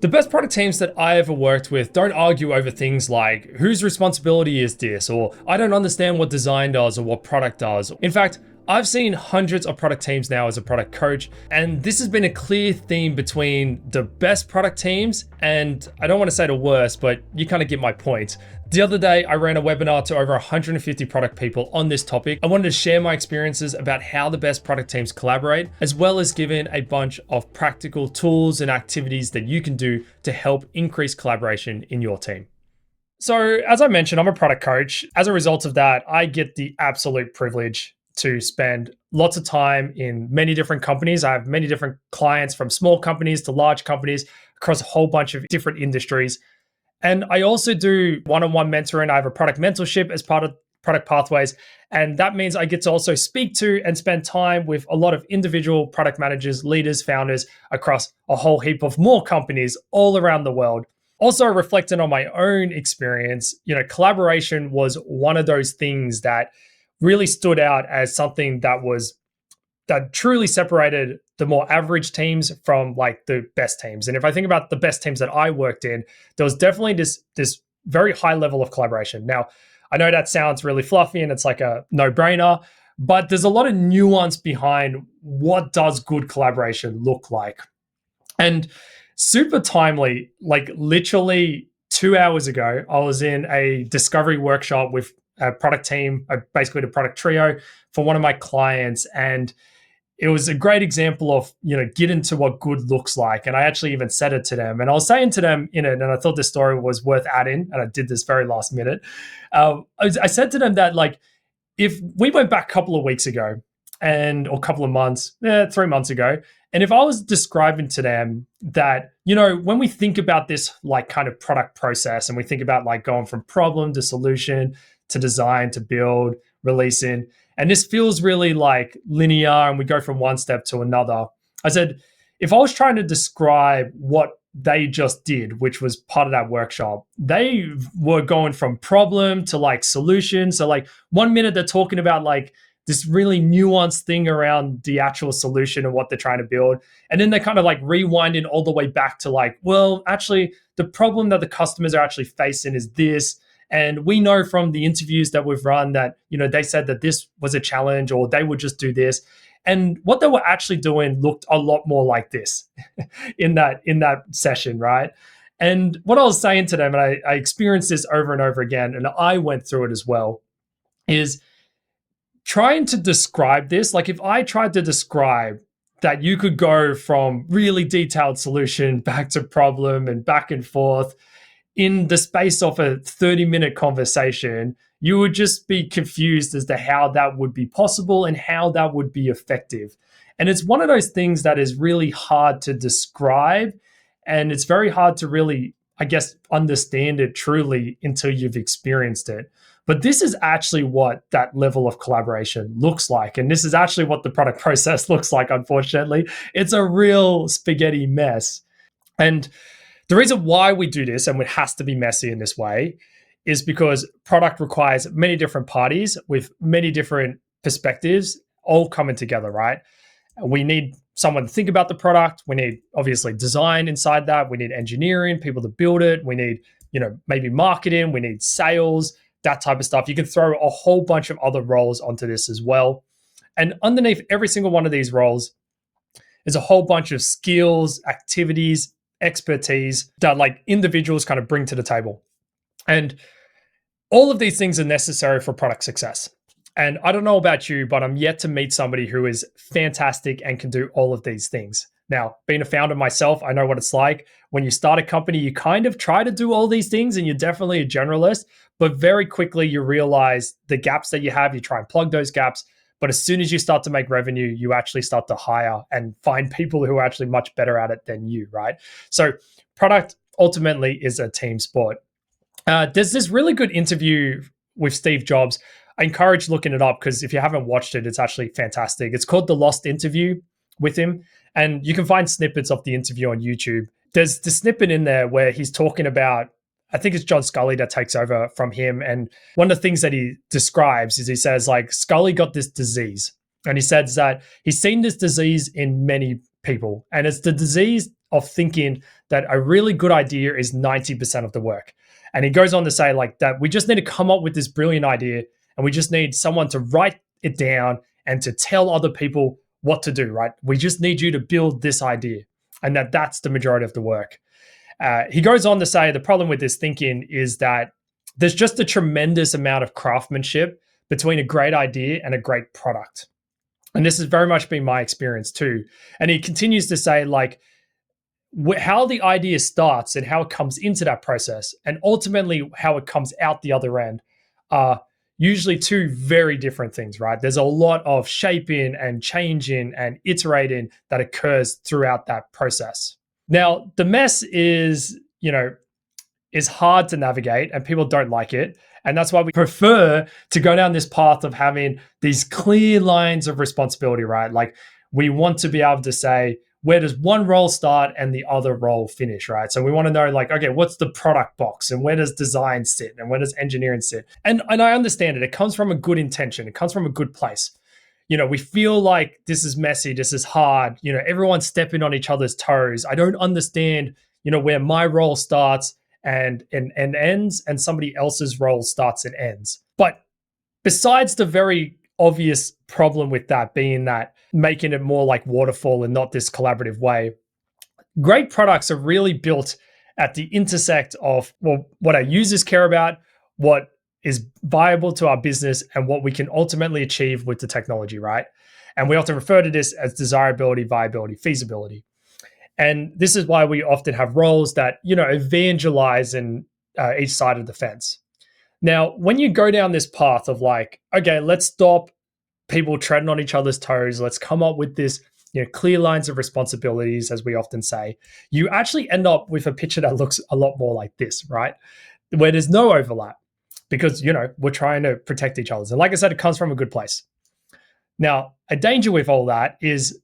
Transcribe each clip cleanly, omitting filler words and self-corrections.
The best product teams that I ever worked with don't argue over things like whose responsibility is this, or I don't understand what design does or what product does. In fact, I've seen hundreds of product teams now as a product coach, and this has been a clear theme between the best product teams and I don't want to say the worst, but you kind of get my point. The other day, I ran a webinar to over 150 product people on this topic. I wanted to share my experiences about how the best product teams collaborate, as well as giving a bunch of practical tools and activities that you can do to help increase collaboration in your team. So, as I mentioned, I'm a product coach. As a result of that, I get the absolute privilege to spend lots of time in many different companies. I have many different clients, from small companies to large companies across a whole bunch of different industries. And I also do one-on-one mentoring. I have a product mentorship as part of Product Pathways. And that means I get to also speak to and spend time with a lot of individual product managers, leaders, founders across a whole heap of more companies all around the world. Also, reflecting on my own experience, collaboration was one of those things that really stood out as something that truly separated the more average teams from like the best teams. And if I think about the best teams that I worked in, there was definitely this very high level of collaboration. Now, I know that sounds really fluffy and it's like a no-brainer, but there's a lot of nuance behind what does good collaboration look like. And super timely, like literally 2 hours ago, I was in a discovery workshop with a product team, basically the product trio for one of my clients. And it was a great example of, get into what good looks like. And I actually even said it to them. And I was saying to them in it, and I thought this story was worth adding, and I did this very last minute. I said to them that, like, if we went back a couple of weeks ago or a couple of months, 3 months ago, and if I was describing to them that, when we think about this like kind of product process and we think about like going from problem to solution to design to build, releasing, and this feels really like linear and we go from one step to another. I said, if I was trying to describe what they just did, which was part of that workshop, they were going from problem to like solution. So like 1 minute they're talking about like this really nuanced thing around the actual solution and what they're trying to build. And then they're kind of like rewinding all the way back to like, well, actually the problem that the customers are actually facing is this. And we know from the interviews that we've run that, they said that this was a challenge or they would just do this. And what they were actually doing looked a lot more like this in that session, right? And what I was saying to them, and I experienced this over and over again, and I went through it as well, is trying to describe this. Like if I tried to describe that you could go from really detailed solution back to problem and back and forth in the space of a 30-minute conversation, you would just be confused as to how that would be possible and how that would be effective. And it's one of those things that is really hard to describe. And it's very hard to really, I guess, understand it truly until you've experienced it. But this is actually what that level of collaboration looks like. And this is actually what the product process looks like, unfortunately. It's a real spaghetti mess. And the reason why we do this, and it has to be messy in this way, is because product requires many different parties with many different perspectives all coming together, right? We need someone to think about the product. We need, obviously, design inside that. We need engineering, people to build it. We need, maybe marketing. We need sales, that type of stuff. You can throw a whole bunch of other roles onto this as well. And underneath every single one of these roles is a whole bunch of skills, activities, expertise that like individuals kind of bring to the table. And all of these things are necessary for product success. And I don't know about you, but I'm yet to meet somebody who is fantastic and can do all of these things. Now, being a founder myself, I know what it's like. When you start a company, you kind of try to do all these things and you're definitely a generalist, but very quickly you realize the gaps that you have, you try and plug those gaps. But as soon as you start to make revenue, you actually start to hire and find people who are actually much better at it than you, right? So product ultimately is a team sport. There's this really good interview with Steve Jobs. I encourage looking it up because if you haven't watched it, it's actually fantastic. It's called The Lost Interview with him. And you can find snippets of the interview on YouTube. There's the snippet in there where he's talking about, I think it's John Scully that takes over from him. And one of the things that he describes is he says like Scully got this disease. And he says that he's seen this disease in many people. And it's the disease of thinking that a really good idea is 90% of the work. And he goes on to say like that we just need to come up with this brilliant idea and we just need someone to write it down and to tell other people what to do, right? We just need you to build this idea, and that's the majority of the work. He goes on to say the problem with this thinking is that there's just a tremendous amount of craftsmanship between a great idea and a great product. And this has very much been my experience too. And he continues to say, like, how the idea starts and how it comes into that process, and ultimately how it comes out the other end, are usually two very different things, right? There's a lot of shaping and changing and iterating that occurs throughout that process. Now, the mess is hard to navigate and people don't like it. And that's why we prefer to go down this path of having these clear lines of responsibility, right? Like we want to be able to say, where does one role start and the other role finish, right? So we want to know like, okay, what's the product box and where does design sit and where does engineering sit? And I understand it. It comes from a good intention. It comes from a good place. We feel like this is messy, this is hard, everyone's stepping on each other's toes. I don't understand, where my role starts and ends and somebody else's role starts and ends. But besides the very obvious problem with that being that making it more like waterfall and not this collaborative way, great products are really built at the intersect of, well, what our users care about, what is viable to our business, and what we can ultimately achieve with the technology, right? And we often refer to this as desirability, viability, feasibility. And this is why we often have roles that, evangelize in each side of the fence. Now, when you go down this path of like, okay, let's stop people treading on each other's toes, let's come up with this, clear lines of responsibilities, as we often say, you actually end up with a picture that looks a lot more like this, right? Where there's no overlap because, we're trying to protect each other. And like I said, it comes from a good place. Now, a danger with all that is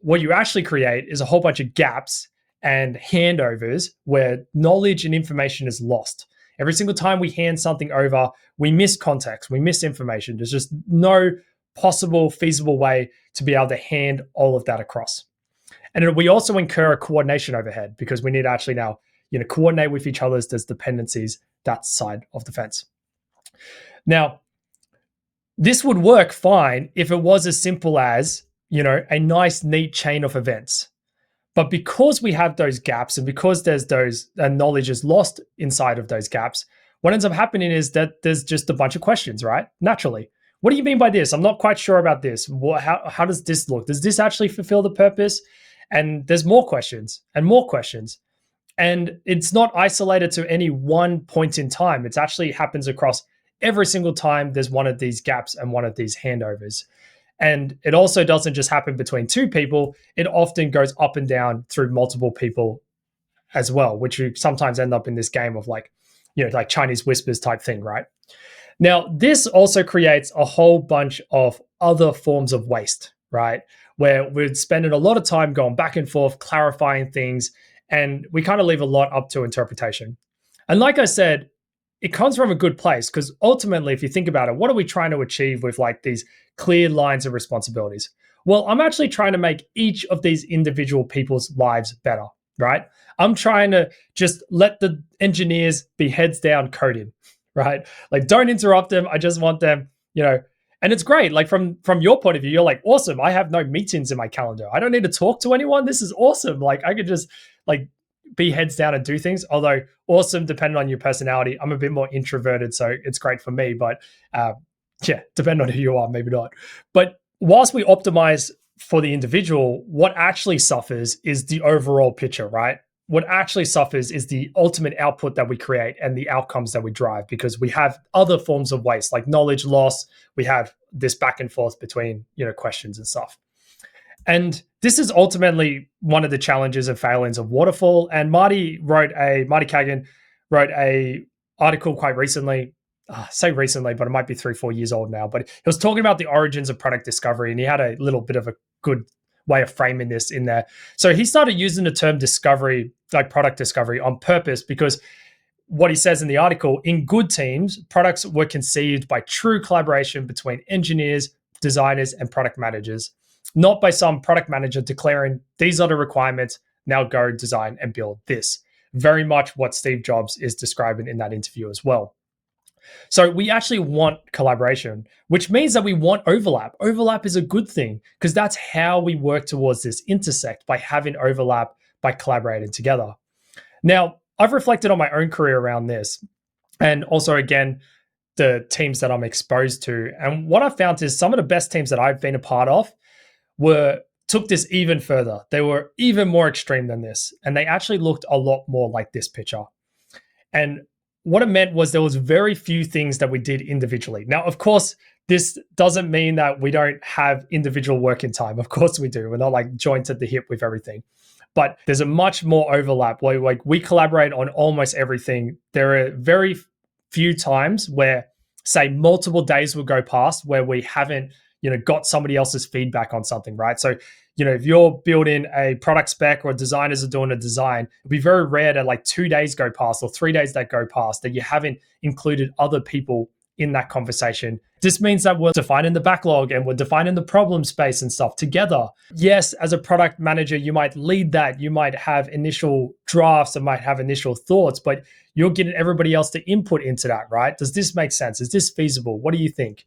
what you actually create is a whole bunch of gaps and handovers where knowledge and information is lost. Every single time we hand something over, we miss context, we miss information. There's just no possible, feasible way to be able to hand all of that across. And we also incur a coordination overhead because we need to actually now, coordinate with each other's there's dependencies that side of the fence. Now, this would work fine if it was as simple as, a nice, neat chain of events. But because we have those gaps and because there's those knowledge is lost inside of those gaps, what ends up happening is that there's just a bunch of questions, right? Naturally. What do you mean by this? I'm not quite sure about this. How does this look? Does this actually fulfill the purpose? And there's more questions and more questions. And it's not isolated to any one point in time. It actually happens across every single time there's one of these gaps and one of these handovers. And it also doesn't just happen between two people. It often goes up and down through multiple people as well, which you sometimes end up in this game of like Chinese whispers type thing, right? Now, this also creates a whole bunch of other forms of waste, right? Where we're spending a lot of time going back and forth, clarifying things, and we kind of leave a lot up to interpretation. And like I said, it comes from a good place because ultimately, if you think about it, what are we trying to achieve with like these clear lines of responsibilities? Well, I'm actually trying to make each of these individual people's lives better, right? I'm trying to just let the engineers be heads down coding, right? Like, don't interrupt them. I just want them, and it's great. Like from your point of view, you're like, awesome. I have no meetings in my calendar. I don't need to talk to anyone. This is awesome. Like I could just like be heads down and do things. Although awesome, depending on your personality. I'm a bit more introverted, so it's great for me. But depending on who you are, maybe not. But whilst we optimize for the individual, what actually suffers is the overall picture, right? What actually suffers is the ultimate output that we create and the outcomes that we drive, because we have other forms of waste like knowledge loss. We have this back and forth between, questions and stuff. And this is ultimately one of the challenges and failings of waterfall. And Marty Kagan wrote a article quite recently, say recently, but it might be 3-4 years old now. But he was talking about the origins of product discovery, and he had a little bit of a good way of framing this in there. So he started using the term discovery, like product discovery, on purpose, because what he says in the article, in good teams, products were conceived by true collaboration between engineers, designers, and product managers. not by some product manager declaring these are the requirements, now go design and build this. Very much what Steve Jobs is describing in that interview as well. So we actually want collaboration, which means that we want overlap. Overlap is a good thing because that's how we work towards this intersect, by having overlap, by collaborating together. Now, I've reflected on my own career around this, and also, again, the teams that I'm exposed to. And what I've found is some of the best teams that I've been a part of took this even further. They were even more extreme than this, and they actually looked a lot more like this picture. And what it meant was there was very few things that we did individually. Now, of course, this doesn't mean that we don't have individual working time. Of course we do. We're not like joints at the hip with everything. But there's a much more overlap. Like we collaborate on almost everything. There are very few times where, say, multiple days will go past where we haven't, got somebody else's feedback on something, right? So, if you're building a product spec or designers are doing a design, it'd be very rare that like 2 days go past or 3 days that go past that you haven't included other people in that conversation. This means that we're defining the backlog and we're defining the problem space and stuff together. Yes, as a product manager, you might lead that. You might have initial drafts and might have initial thoughts, but you're getting everybody else to input into that, right? Does this make sense? Is this feasible? What do you think?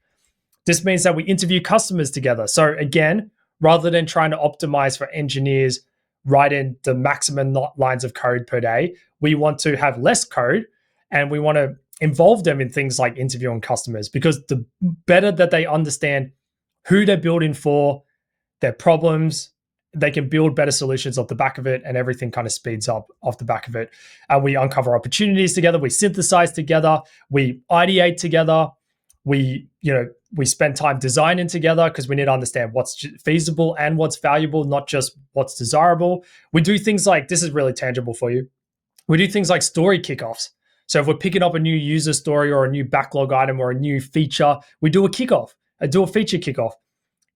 This means that we interview customers together. So again, rather than trying to optimize for engineers writing the maximum lines of code per day, we want to have less code and we want to involve them in things like interviewing customers, because the better that they understand who they're building for, their problems, they can build better solutions off the back of it, and everything kind of speeds up off the back of it. We uncover opportunities together, we synthesize together, we ideate together, we spend time designing together because we need to understand what's feasible and what's valuable, not just what's desirable. We do things like, this is really tangible for you, we do things like story kickoffs. So if we're picking up a new user story or a new backlog item or a new feature, we do a kickoff, do a feature kickoff.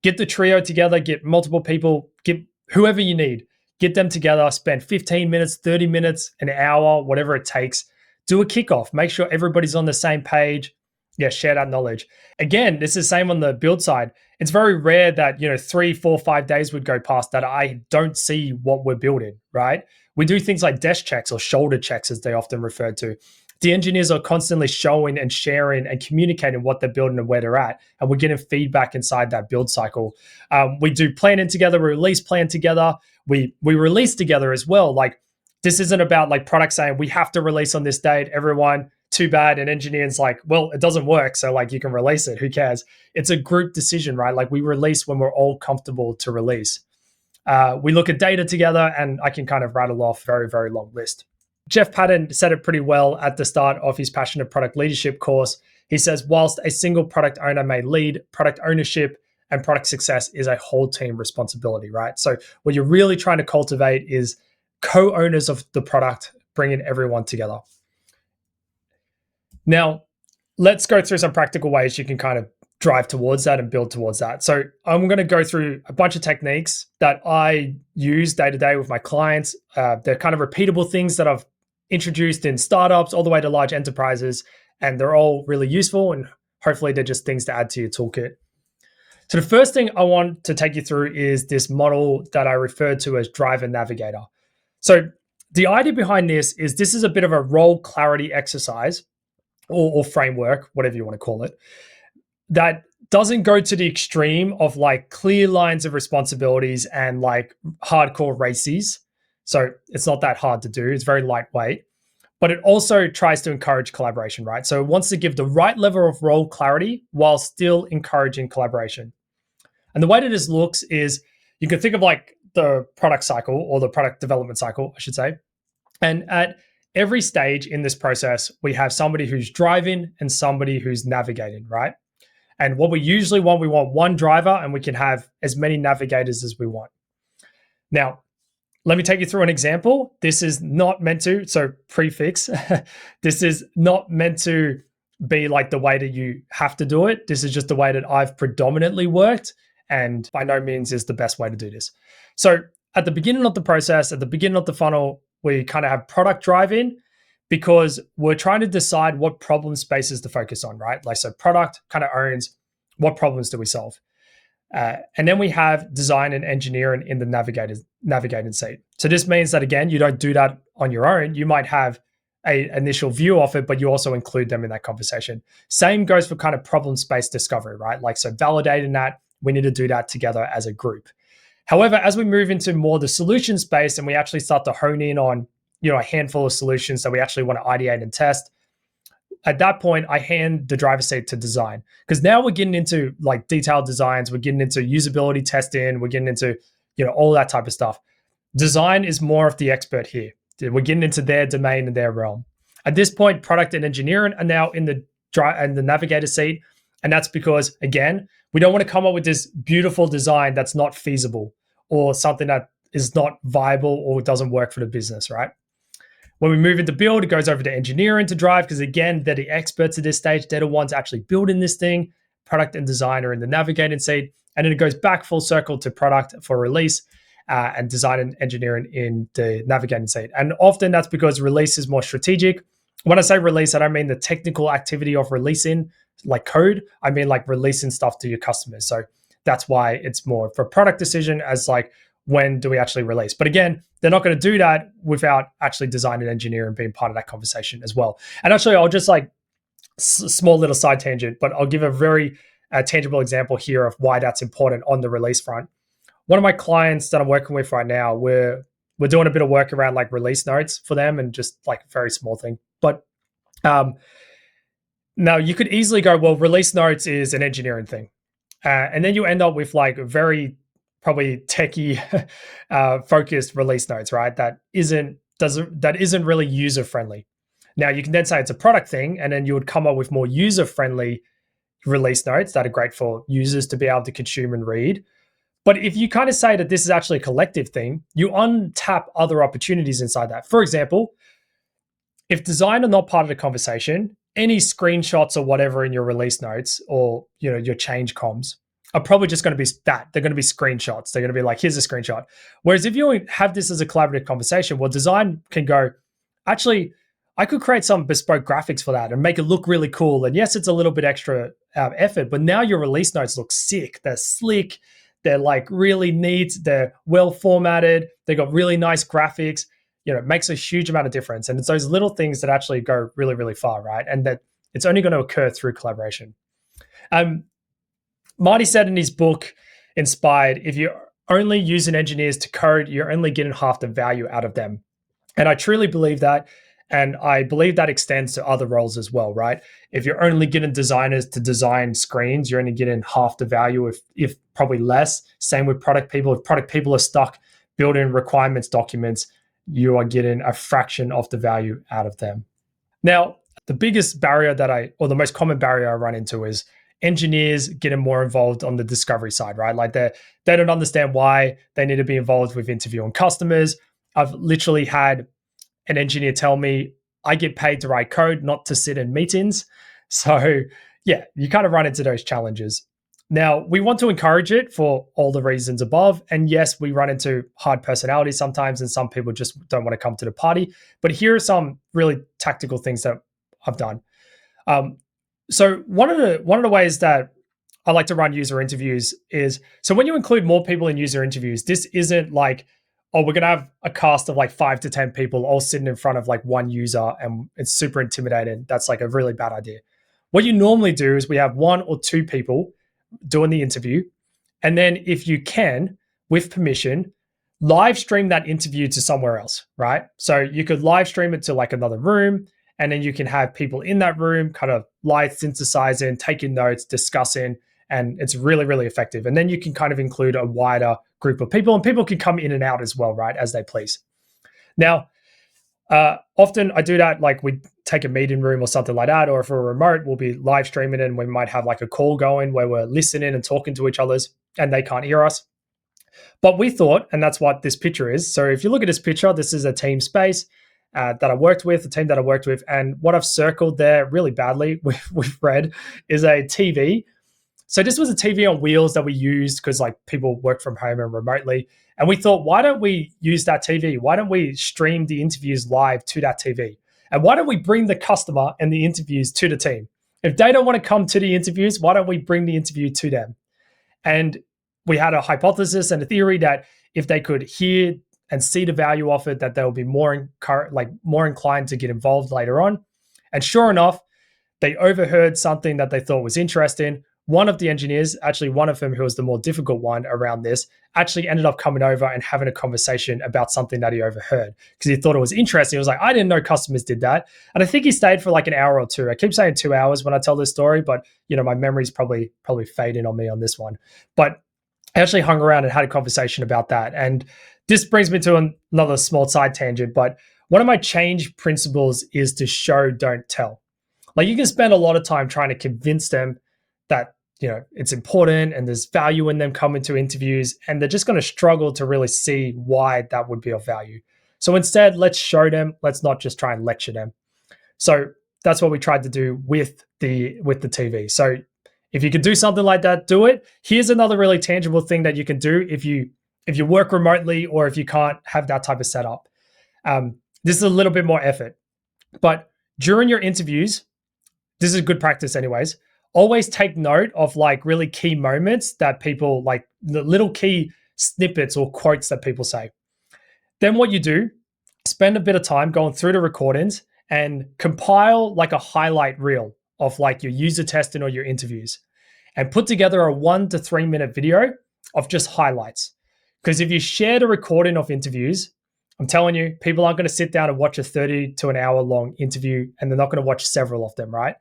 Get the trio together, get multiple people, get whoever you need, get them together, spend 15 minutes, 30 minutes, an hour, whatever it takes. Do a kickoff, make sure everybody's on the same page. Yeah, share that knowledge. Again, this is the same on the build side. It's very rare that 3, 4, 5 days would go past that I don't see what we're building, right? We do things like desk checks or shoulder checks, as they often refer to. The engineers are constantly showing and sharing and communicating what they're building and where they're at, and we're getting feedback inside that build cycle. We do planning together, we release plan together, we release together as well. Like, this isn't about like product saying we have to release on this date, everyone, too bad. And engineers like, well, it doesn't work, so like you can release it, who cares? It's a group decision, right? Like, we release when we're all comfortable to release. We look at data together, and I can kind of rattle off a very, very long list. Jeff Patton said it pretty well at the start of his Passionate Product Leadership course. He says, whilst a single product owner may lead, product ownership and product success is a whole team responsibility, right? So what you're really trying to cultivate is co-owners of the product, bringing everyone together. Now, let's go through some practical ways you can kind of drive towards that and build towards that. So I'm going to go through a bunch of techniques that I use day to day with my clients. They're kind of repeatable things that I've introduced in startups all the way to large enterprises, and they're all really useful, and hopefully they're just things to add to your toolkit. So the first thing I want to take you through is this model that I refer to as driver navigator. So the idea behind this is a bit of a role clarity exercise or framework, whatever you want to call it, that doesn't go to the extreme of like clear lines of responsibilities and like hardcore races. So it's not that hard to do. It's very lightweight, but it also tries to encourage collaboration, right? So it wants to give the right level of role clarity while still encouraging collaboration. And the way that this looks is, you can think of like the product cycle, or the product development cycle, I should say. And at every stage in this process, we have somebody who's driving and somebody who's navigating, right? And what we usually want, we want one driver, and we can have as many navigators as we want. Now, let me take you through an example. This is not meant to, so prefix, this is not meant to be like the way that you have to do it. This is just the way that I've predominantly worked, and by no means is the best way to do this. So at the beginning of the process, at the beginning of the funnel, we kind of have product driving, because we're trying to decide what problem spaces to focus on, right? Like, so product kind of owns what problems do we solve. And then we have design and engineering in the navigating seat. So this means that, again, you don't do that on your own. You might have a initial view of it, but you also include them in that conversation. Same goes for kind of problem-based discovery, right? Like, so validating that, we need to do that together as a group. However, as we move into more the solution space and we actually start to hone in on, a handful of solutions that we actually want to ideate and test, at that point, I hand the driver's seat to design, because now we're getting into like detailed designs, we're getting into usability testing, we're getting into, all that type of stuff. Design is more of the expert here. We're getting into their domain and their realm. At this point, product and engineering are now in the navigator seat, and that's because, again, we don't want to come up with this beautiful design that's not feasible or something that is not viable or doesn't work for the business, right? When we move into build, it goes over to engineering to drive, because, again, they're the experts at this stage. They're the ones actually building this thing. Product and design are in the navigating seat. And then it goes back full circle to product for release, and design and engineering in the navigating seat. And often that's because release is more strategic. When I say release, I don't mean the technical activity of releasing like code. I mean like releasing stuff to your customers. So that's why it's more for product decision as like, when do we actually release? But again, they're not going to do that without actually design and engineering being part of that conversation as well. And actually, I'll just like small little side tangent, but I'll give a very tangible example here of why that's important on the release front. One of my clients that I'm working with right now, we're doing a bit of work around like release notes for them, and just like a very small thing. But now you could easily go, well, release notes is an engineering thing. And then you end up with like a very probably techie focused release notes, right? That isn't really user friendly. Now you can then say it's a product thing, and then you would come up with more user friendly release notes that are great for users to be able to consume and read. But if you kind of say that this is actually a collective thing, you untap other opportunities inside that. For example, if design are not part of the conversation, any screenshots or whatever in your release notes or your change comms are probably just going to be that. They're going to be screenshots. They're going to be like, here's a screenshot. Whereas if you have this as a collaborative conversation, well, design can go, actually, I could create some bespoke graphics for that and make it look really cool. And yes, it's a little bit extra effort, but now your release notes look sick. They're slick. They're like really neat. They're well formatted. They got really nice graphics. It makes a huge amount of difference. And it's those little things that actually go really, really far, right? And that it's only going to occur through collaboration. Marty said in his book, Inspired, if you're only using engineers to code, you're only getting half the value out of them. And I truly believe that. And I believe that extends to other roles as well, right? If you're only getting designers to design screens, you're only getting half the value, if probably less. Same with product people. If product people are stuck building requirements documents, you are getting a fraction of the value out of them. Now, the biggest barrier or the most common barrier I run into is engineers getting more involved on the discovery side, right? Like they don't understand why they need to be involved with interviewing customers. I've literally had an engineer tell me, I get paid to write code, not to sit in meetings. So yeah, you kind of run into those challenges. Now, we want to encourage it for all the reasons above. And yes, we run into hard personalities sometimes, and some people just don't want to come to the party. But here are some really tactical things that I've done. So one of the ways that I like to run user interviews is, so when you include more people in user interviews, this isn't like, oh, we're going to have a cast of like 5 to 10 people all sitting in front of like one user and it's super intimidating. That's like a really bad idea. What you normally do is we have 1 or 2 people doing the interview. And then if you can, with permission, live stream that interview to somewhere else, right? So you could live stream it to like another room, and then you can have people in that room kind of live synthesizing, taking notes, discussing, and it's really, really effective. And then you can kind of include a wider group of people, and people can come in and out as well, right, as they please. Now, often I do that, like we take a meeting room or something like that, or if we're remote, we'll be live streaming and we might have like a call going where we're listening and talking to each other's and they can't hear us. But we thought, and that's what this picture is. So if you look at this picture, this is a team space that I worked with, the team that I worked with. And what I've circled there really badly with red is a TV. So this was a TV on wheels that we used because like people work from home and remotely. And we thought, why don't we use that TV? Why don't we stream the interviews live to that TV? And why don't we bring the customer and the interviews to the team? If they don't want to come to the interviews, why don't we bring the interview to them? And we had a hypothesis and a theory that if they could hear and see the value of it, that they will be more inclined to get involved later on. And sure enough, they overheard something that they thought was interesting. One of the engineers, actually one of them who was the more difficult one around this, actually ended up coming over and having a conversation about something that he overheard because he thought it was interesting. He was like, I didn't know customers did that. And I think he stayed for like an hour or two. I keep saying 2 hours when I tell this story, but my memory's probably fading on me on this one. But I actually hung around and had a conversation about that. And this brings me to another small side tangent, but one of my change principles is to show, don't tell. Like, you can spend a lot of time trying to convince them that, it's important and there's value in them coming to interviews, and they're just going to struggle to really see why that would be of value. So instead, let's show them, let's not just try and lecture them. So that's what we tried to do with the TV. So if you could do something like that, do it. Here's another really tangible thing that you can do if you work remotely or if you can't have that type of setup. This is a little bit more effort, but during your interviews, this is good practice anyways, always take note of like really key moments that people, like the little key snippets or quotes that people say. Then what you do, spend a bit of time going through the recordings and compile like a highlight reel of like your user testing or your interviews, and put together a 1 to 3 minute video of just highlights. Because if you share the recording of interviews, I'm telling you, people aren't going to sit down and watch a 30 to an hour long interview, and they're not going to watch several of them, right?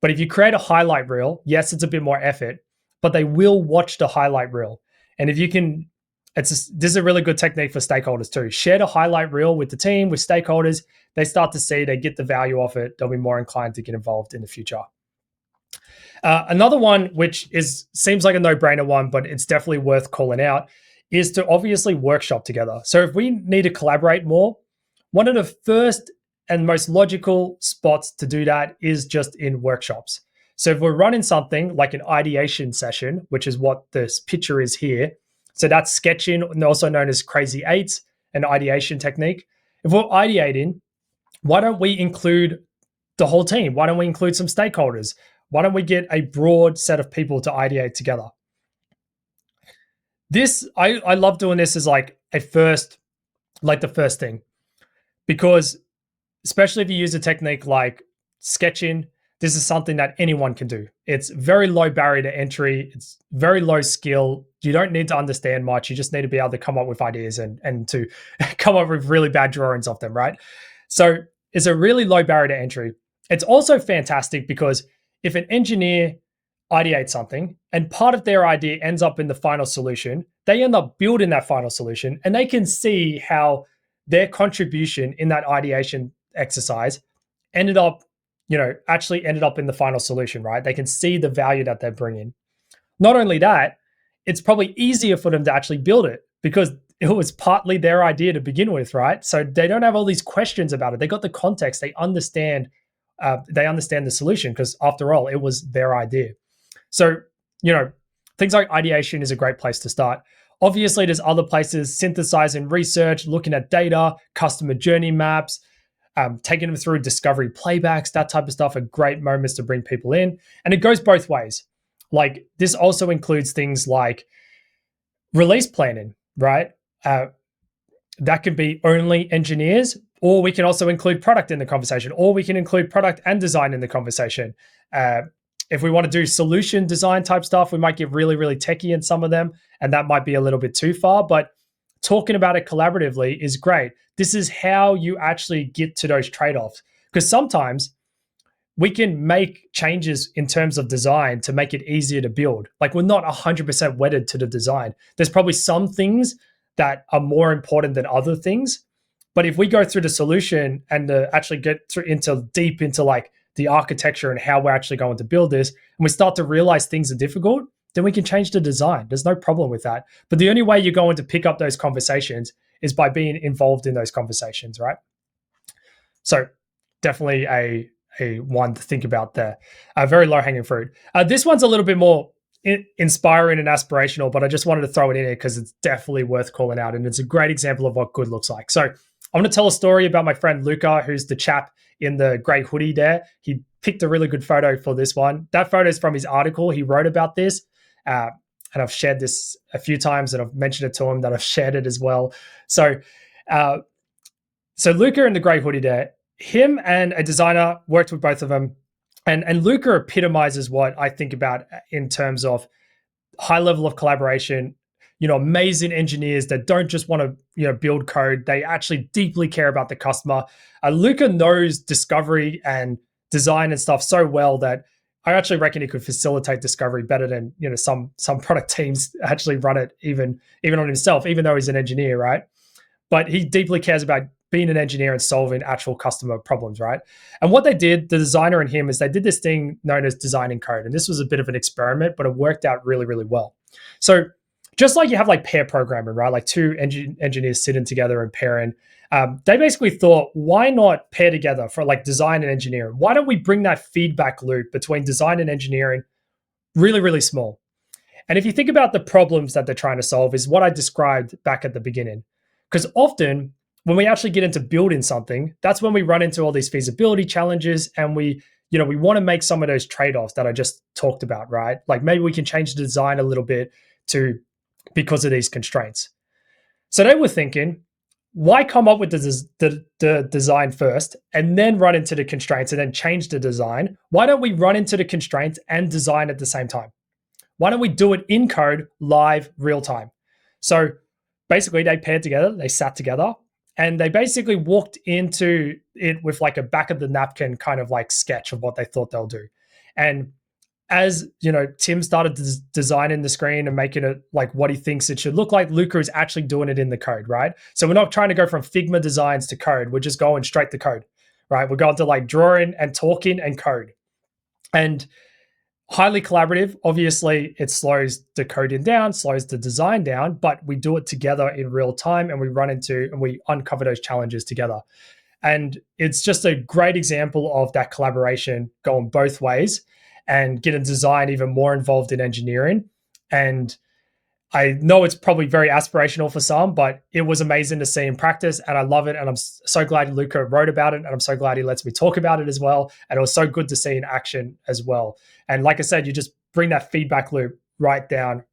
But if you create a highlight reel, yes, it's a bit more effort, but they will watch the highlight reel. And if you can, this is a really good technique for stakeholders too. Share the highlight reel with the team, with stakeholders. They start to see, they get the value of it. They'll be more inclined to get involved in the future. Another one, which seems like a no-brainer one, but it's definitely worth calling out, is to obviously workshop together. So if we need to collaborate more, one of the first and most logical spots to do that is just in workshops. So if we're running something like an ideation session, which is what this picture is here, so that's sketching, also known as crazy eights, an ideation technique. If we're ideating, why don't we include the whole team? Why don't we include some stakeholders? Why don't we get a broad set of people to ideate together? This, I love doing this as like the first thing, because especially if you use a technique like sketching, this is something that anyone can do. It's very low barrier to entry. It's very low skill. You don't need to understand much. You just need to be able to come up with ideas and to come up with really bad drawings of them, right? So it's a really low barrier to entry. It's also fantastic because if an engineer ideates something and part of their idea ends up in the final solution, they end up building that final solution, and they can see how their contribution in that ideation exercise actually ended up in the final solution, right? They can see the value that they're bringing. Not only that, it's probably easier for them to actually build it because it was partly their idea to begin with, right? So they don't have all these questions about it. They got the context. They understand the solution because after all, it was their idea. So, things like ideation is a great place to start. Obviously, there's other places, synthesizing research, looking at data, customer journey maps, taking them through discovery playbacks, that type of stuff are great moments to bring people in. And it goes both ways. Like, this also includes things like release planning, right? That could be only engineers, or we can also include product in the conversation, or we can include product and design in the conversation. If we want to do solution design type stuff, we might get really, really techie in some of them, and that might be a little bit too far, but talking about it collaboratively is great. This is how you actually get to those trade-offs, because sometimes we can make changes in terms of design to make it easier to build. Like, we're not 100% wedded to the design. There's probably some things that are more important than other things. But if we go through the solution and actually get deep into like the architecture and how we're actually going to build this, and we start to realize things are difficult, then we can change the design. There's no problem with that. But the only way you're going to pick up those conversations is by being involved in those conversations, right? So definitely a one to think about there. A very low-hanging fruit. This one's a little bit more inspiring and aspirational, but I just wanted to throw it in here because it's definitely worth calling out, and it's a great example of what good looks like. So I want to tell a story about my friend Luca, who's the chap in the grey hoodie there. He picked a really good photo for this one. That photo is from his article. He wrote about this. and I've shared this a few times, and I've mentioned it to him that I've shared it as well. So, uh, so Luca in the grey hoodie there, him and a designer worked with both of them, and Luca epitomizes what I think about in terms of high level of collaboration. Amazing engineers that don't just want to build code; they actually deeply care about the customer. Luca knows discovery and design and stuff so well that I actually reckon he could facilitate discovery better than some product teams actually run it even on himself, even though he's an engineer, right? But he deeply cares about being an engineer and solving actual customer problems, right? And what they did, the designer and him, is they did this thing known as designing code. And this was a bit of an experiment, but it worked out really, really well. So just like you have like pair programming, right? Like two engineers sitting together and pairing. They basically thought, why not pair together for like design and engineering? Why don't we bring that feedback loop between design and engineering really, really small? And if you think about the problems that they're trying to solve, is what I described back at the beginning. Because often when we actually get into building something, that's when we run into all these feasibility challenges, and we want to make some of those trade-offs that I just talked about, right? Like maybe we can change the design a little bit because of these constraints. So they were thinking, why come up with the design first and then run into the constraints and then change the design? Why don't we run into the constraints and design at the same time? Why don't we do it in code, live, real time? So basically they paired together, they sat together, and they basically walked into it with like a back of the napkin kind of like sketch of what they thought they'll do. And as Tim started designing the screen and making it like what he thinks it should look like, Luca is actually doing it in the code, right? So we're not trying to go from Figma designs to code. We're just going straight to code, right? We're going to like drawing and talking and code. And highly collaborative. Obviously, it slows the coding down, slows the design down, but we do it together in real time, and we uncover those challenges together. And it's just a great example of that collaboration going both ways and getting design even more involved in engineering. And I know it's probably very aspirational for some, but it was amazing to see in practice, and I love it. And I'm so glad Luca wrote about it, and I'm so glad he lets me talk about it as well. And it was so good to see in action as well. And like I said, you just bring that feedback loop right down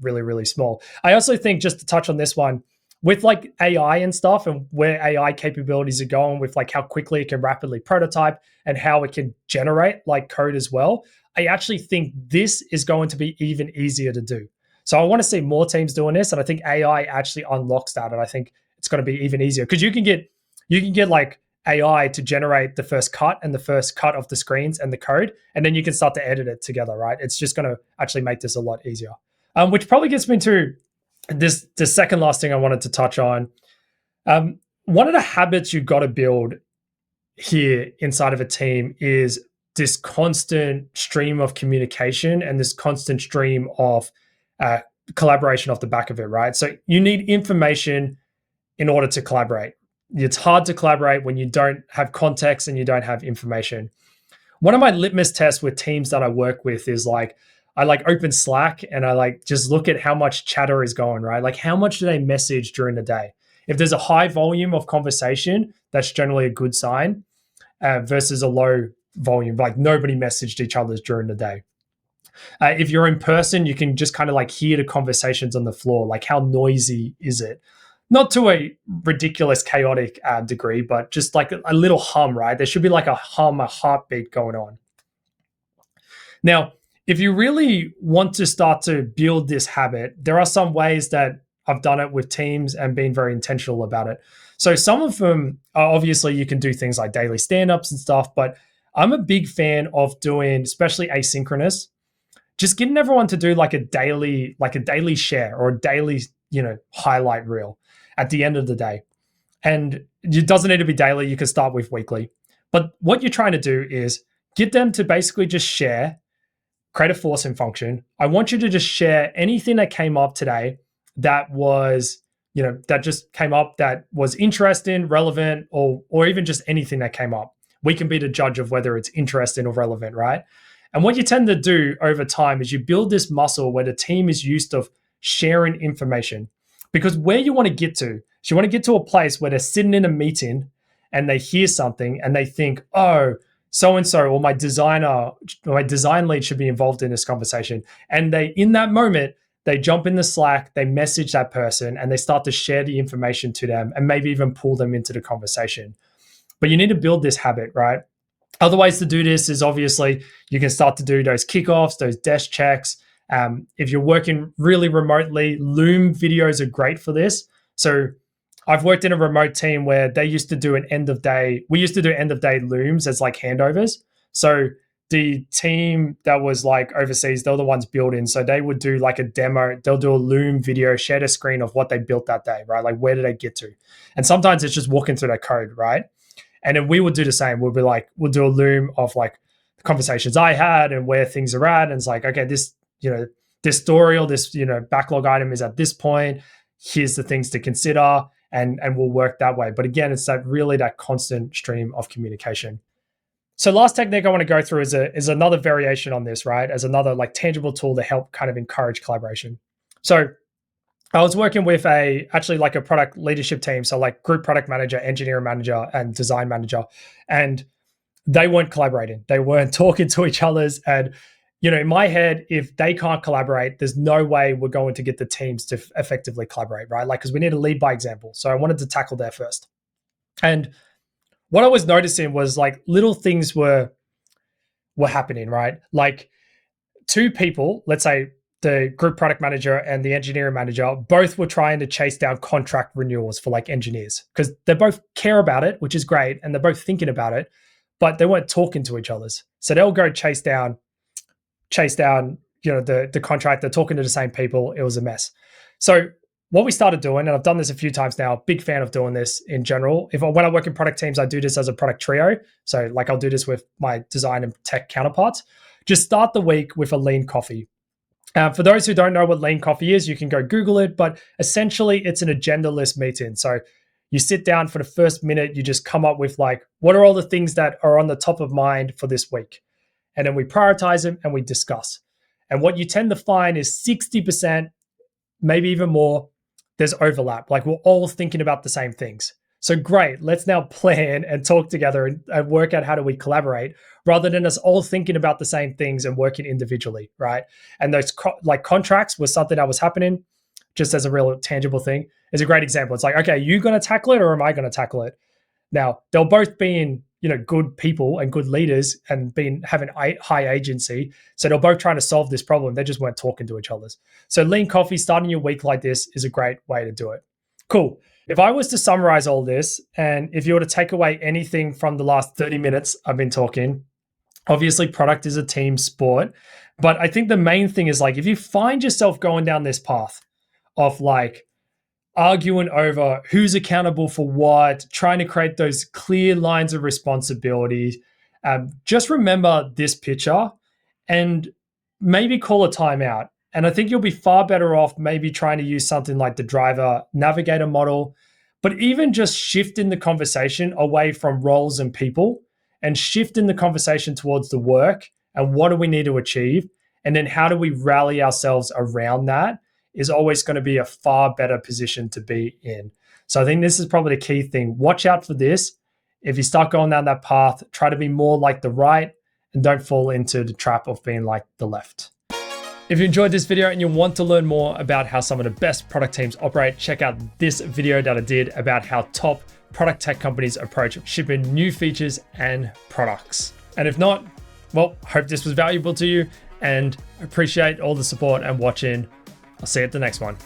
really, really small. I also think, just to touch on this one, with like AI and stuff and where AI capabilities are going with like how quickly it can rapidly prototype and how it can generate like code as well, I actually think this is going to be even easier to do. So I want to see more teams doing this, and I think AI actually unlocks that, and I think it's going to be even easier because you can get like AI to generate the first cut and the first cut of the screens and the code, and then you can start to edit it together, right? It's just going to actually make this a lot easier. Which probably gets me to the second last thing I wanted to touch on. One of the habits you've got to build here inside of a team is this constant stream of communication and this constant stream of collaboration off the back of it, right? So you need information in order to collaborate. It's hard to collaborate when you don't have context and you don't have information. One of my litmus tests with teams that I work with is like, I like open Slack and I like just look at how much chatter is going, right? Like how much do they message during the day? If there's a high volume of conversation, that's generally a good sign versus a low volume, like nobody messaged each other during the day. If you're in person, you can just kind of like hear the conversations on the floor. Like how noisy is it? Not to a ridiculous, chaotic degree, but just like a little hum, right? There should be like a hum, a heartbeat going on. Now, if you really want to start to build this habit, there are some ways that I've done it with teams and been very intentional about it. So some of them, obviously you can do things like daily stand-ups and stuff, but I'm a big fan of doing, especially asynchronous, just getting everyone to do like a daily share or a daily, highlight reel at the end of the day. And it doesn't need to be daily. You can start with weekly. But what you're trying to do is get them to basically just share, create a forcing function. I want you to just share anything that came up today that was, that just came up that was interesting, relevant, or even just anything that came up. We can be the judge of whether it's interesting or relevant, right? And what you tend to do over time is you build this muscle where the team is used to sharing information. Because where you want to get to, is you want to get to a place where they're sitting in a meeting and they hear something and they think, oh, so-and-so or my design lead should be involved in this conversation. And they, in that moment, they jump in the Slack, they message that person, and they start to share the information to them and maybe even pull them into the conversation. But you need to build this habit, right? Other ways to do this is obviously you can start to do those kickoffs, those desk checks. If you're working really remotely, Loom videos are great for this. So I've worked in a remote team where they used to do an end of day. We used to do end of day Looms as like handovers. So the team that was like overseas, they're the ones building. So they would do like a demo. They'll do a Loom video, share a screen of what they built that day, right? Like where did they get to? And sometimes it's just walking through their code, right? And then we would do the same. We'll be like, we'll do a Loom of like the conversations I had and where things are at. And it's like, okay, this, this story or this, backlog item is at this point. Here's the things to consider, and we'll work that way. But again, it's that constant stream of communication. So last technique I want to go through is another variation on this, right? As another like tangible tool to help kind of encourage collaboration. So I was working with a product leadership team. So like group product manager, engineering manager, and design manager. And they weren't collaborating. They weren't talking to each other's. And, in my head, if they can't collaborate, there's no way we're going to get the teams to effectively collaborate, right? Like, because we need to lead by example. So I wanted to tackle there first. And what I was noticing was like little things were happening, right? Like two people, let's say the group product manager and the engineering manager, both were trying to chase down contract renewals for like engineers because they both care about it, which is great. And they're both thinking about it, but they weren't talking to each other. So they'll go chase down, the contract. They're talking to the same people. It was a mess. So what we started doing, and I've done this a few times now, big fan of doing this in general. When I work in product teams, I do this as a product trio. So like I'll do this with my design and tech counterparts. Just start the week with a lean coffee. For those who don't know what lean coffee is, you can go Google it, but essentially it's an agenda-less meeting. So you sit down for the first minute, you just come up with like, what are all the things that are on the top of mind for this week? And then we prioritize them and we discuss. And what you tend to find is 60%, maybe even more, there's overlap. Like we're all thinking about the same things. So great, let's now plan and talk together and work out how do we collaborate rather than us all thinking about the same things and working individually, right? And those contracts was something that was happening just as a real tangible thing. Is a great example. It's like, okay, are you going to tackle it or am I going to tackle it? Now, they'll both be in, good people and good leaders and having high agency. So they're both trying to solve this problem. They just weren't talking to each other. So lean coffee, starting your week like this is a great way to do it. Cool. If I was to summarize all this, and if you were to take away anything from the last 30 minutes I've been talking, obviously product is a team sport. But I think the main thing is like, if you find yourself going down this path of like, arguing over who's accountable for what, trying to create those clear lines of responsibility. Just remember this picture and maybe call a timeout. And I think you'll be far better off maybe trying to use something like the driver navigator model, but even just shifting the conversation away from roles and people and shifting the conversation towards the work and what do we need to achieve? And then how do we rally ourselves around that? Is always going to be a far better position to be in. So I think this is probably the key thing. Watch out for this. If you start going down that path, try to be more like the right and don't fall into the trap of being like the left. If you enjoyed this video and you want to learn more about how some of the best product teams operate, check out this video that I did about how top product tech companies approach shipping new features and products. And if not, well, hope this was valuable to you and appreciate all the support and watching. I'll see you at the next one.